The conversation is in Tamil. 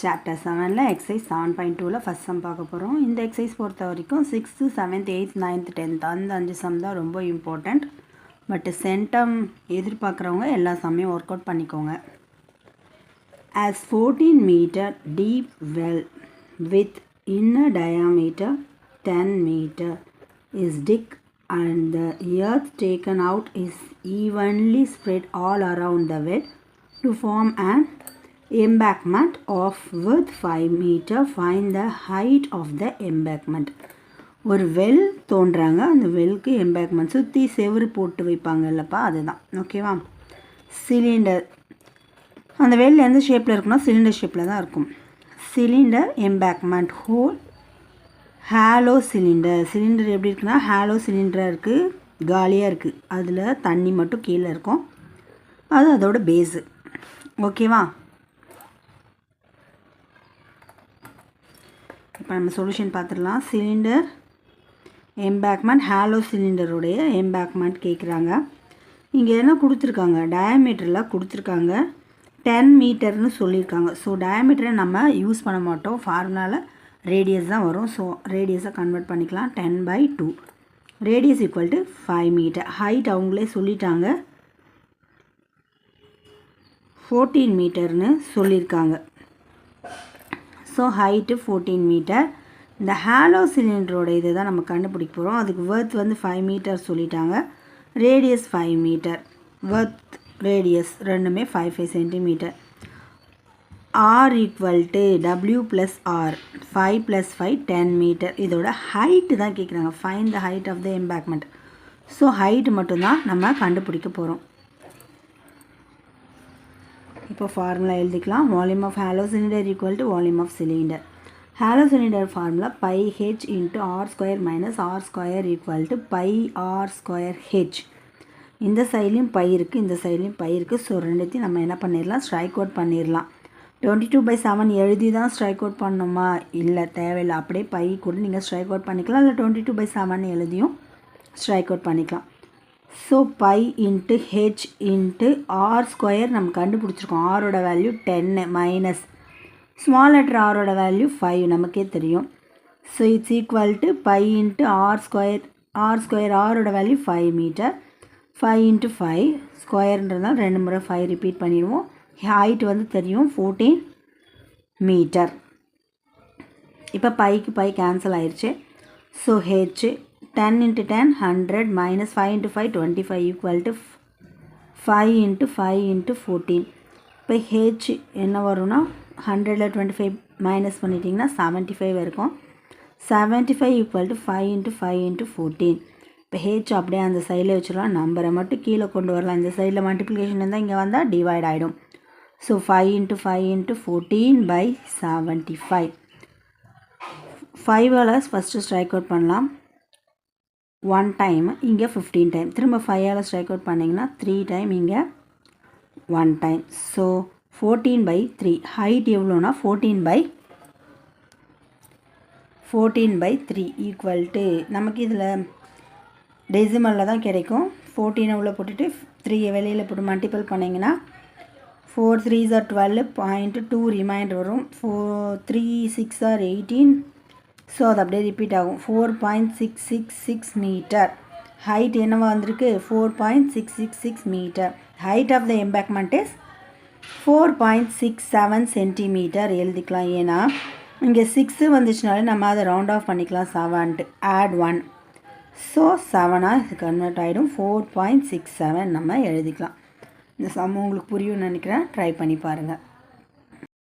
சாப்டர் 7ல் எக்ஸசைஸ் 7.2ல் ஃபஸ்ட் சம் பார்க்க போகிறோம். இந்த எக்ஸசைஸ் பொறுத்த வரைக்கும் 6th 7th 8th 9th 10th அந்த 5 சம் தான் ரொம்ப இம்பார்ட்டண்ட். பட் சென்டம் எதிர்பார்க்குறவங்க எல்லா சம்மையும் ஒர்க் அவுட் பண்ணிக்கோங்க. As 14 meter deep well with inner diameter 10 meter is dig and the earth taken out is evenly spread all around the well to form an embankment of width 5 meter. Find the height of the embankment. ஒரு வெல் தோன்றாங்க, அந்த வெல்க்கு எம்பேக்மெண்ட் சுற்றி செவரு போட்டு வைப்பாங்க இல்லைப்பா, அதுதான். ஓகேவா? சிலிண்டர், அந்த வெல் எந்த ஷேப்பில் இருக்குன்னா சிலிண்டர் ஷேப்பில் தான் இருக்கும். Cylinder embankment whole hollow cylinder. Cylinder எப்படி இருக்குன்னா ஹாலோ சிலிண்டராக இருக்குது, காலியாக இருக்குது, அதில் தண்ணி மட்டும் கீழே இருக்கும், அது அதோட பேஸு. ஓகேவா? இப்போ நம்ம சொல்யூஷன் பார்த்துடலாம். சிலிண்டர் எம்பேக்மெண்ட், ஹாலோ சிலிண்டருடைய எம்பேக்மெண்ட் கேட்குறாங்க. இங்கே என்ன கொடுத்துருக்காங்க, டயாமீட்டரில் கொடுத்துருக்காங்க, 10 மீட்டர்னு சொல்லியிருக்காங்க. ஸோ டயாமீட்டரை நம்ம யூஸ் பண்ண மாட்டோம், ஃபார்முலாவில் ரேடியஸ் தான் வரும். ஸோ ரேடியஸை கன்வெர்ட் பண்ணிக்கலாம். 10/2 radius equal to 5 metre. Height அவங்களே சொல்லிட்டாங்க, 14 மீட்டர்னு சொல்லியிருக்காங்க. So height 14 metre. இந்த ஹாலோ சிலிண்டரோட இதை தான் நம்ம கண்டுபிடிக்க போகிறோம். அதுக்கு வர்த் வந்து 5 மீட்டர் சொல்லிட்டாங்க, ரேடியஸ் 5 மீட்டர். வர்த் ரேடியஸ் ரெண்டுமே 5 centimetre. R equal to W plus R, 5 + 5 10 metre. இதோட ஹைட்டு தான் கேட்குறாங்க. Find the height of the embankment. So height மட்டும்தான் நம்ம கண்டுபிடிக்க போகிறோம். இப்போ ஃபார்முலா எழுதிக்கலாம். Volume of hollow cylinder equal to volume of cylinder. Hollow cylinder formula πh × r² - r² equal to πr²h. இந்த சைட்லேயும் பை இருக்குது, இந்த சைட்லேயும் பை இருக்குது. ஸோ ரெண்டுத்தையும் நம்ம என்ன பண்ணிடலாம், ஸ்ட்ரைக் அவுட் பண்ணிடலாம். 22/7 எழுதி தான் ஸ்ட்ரைக் அவுட் பண்ணணுமா? இல்லை, தேவையில்லை. அப்படியே பை கூட நீங்கள் ஸ்ட்ரைக் அவுட் பண்ணிக்கலாம், இல்லை 22/7 எழுதியும் ஸ்ட்ரைக் அவுட் பண்ணிக்கலாம். ஸோ பை × h × r² நம்ம கண்டுபிடிச்சிருக்கோம். ஆரோட வேல்யூ 10 மைனஸ் ஸ்மால் லெட்டர் ஆரோட வேல்யூ 5 நமக்கே தெரியும். So it's equal to pi × r². ஆரோட வேல்யூ 5 மீட்டர். 5 × 5 ஸ்கொயர்ன்றதுனால 2 முறை 5 ரிப்பீட் பண்ணிடுவோம். ஹைட் வந்து தெரியும் 14 மீட்டர். இப்போ பைக்கு பை கேன்சல் ஆயிடுச்சு. So H 10 × 10 100 minus 5 × 5 25 equal to 5 × 5 × 14. இப்போ ஹெச் என்ன வரும்னா 100ல் 25 மைனஸ் பண்ணிட்டிங்கன்னா 75 இருக்கும். 75 equal to 5 × 5 × 14. இப்போ ஹெச் அப்படியே அந்த சைடில் வச்சுக்கலாம், நம்பரை மட்டும் கீழே கொண்டு வரலாம். இந்த சைடில் மல்டிப்ளிகேஷன் இருந்தால் இங்கே வந்தால் டிவைட் ஆகிடும். ஸோ 5 × 5 × 14/75. 5ஆல் ஃபஸ்ட்டு ஸ்ட்ரைக் அவுட் பண்ணலாம் 1 டைம், இங்கே 15 டைம். திரும்ப 5ஆல் ஸ்ட்ரைக் அவுட் பண்ணிங்கன்னா 3 டைம், இங்கே 1 டைம். ஸோ 14/3. ஹைட் எவ்வளோனா 14/3 ஈக்குவல் டு நமக்கு இதில் டெசிமலில் தான் கிடைக்கும். 14 உள்ள போட்டுட்டு 3 வெளியில் போட்டு மல்டிபிள் பண்ணிங்கன்னா 4 3s are 12.2 ரிமைண்டர் வரும். 3 6 are 18. ஸோ அது அப்படியே ரிப்பீட் ஆகும். 4.666 மீட்டர். ஹைட் என்னவா வந்திருக்கு, 4.666 metre. Height of the embankment is 4.67 centimetre எழுதிக்கலாம். ஏன்னா இங்கே 6 வந்துச்சுனாலே நம்ம அதை ரவுண்ட் ஆஃப் பண்ணிக்கலாம். 7 ஆட் 1, ஸோ 7ஆக இது கன்வெர்ட் ஆகிடும். 4.67 நம்ம எழுதிக்கலாம். இந்த சம் உங்களுக்கு புரியும்னு நினைக்கிறேன். ட்ரை பண்ணி பாருங்கள்.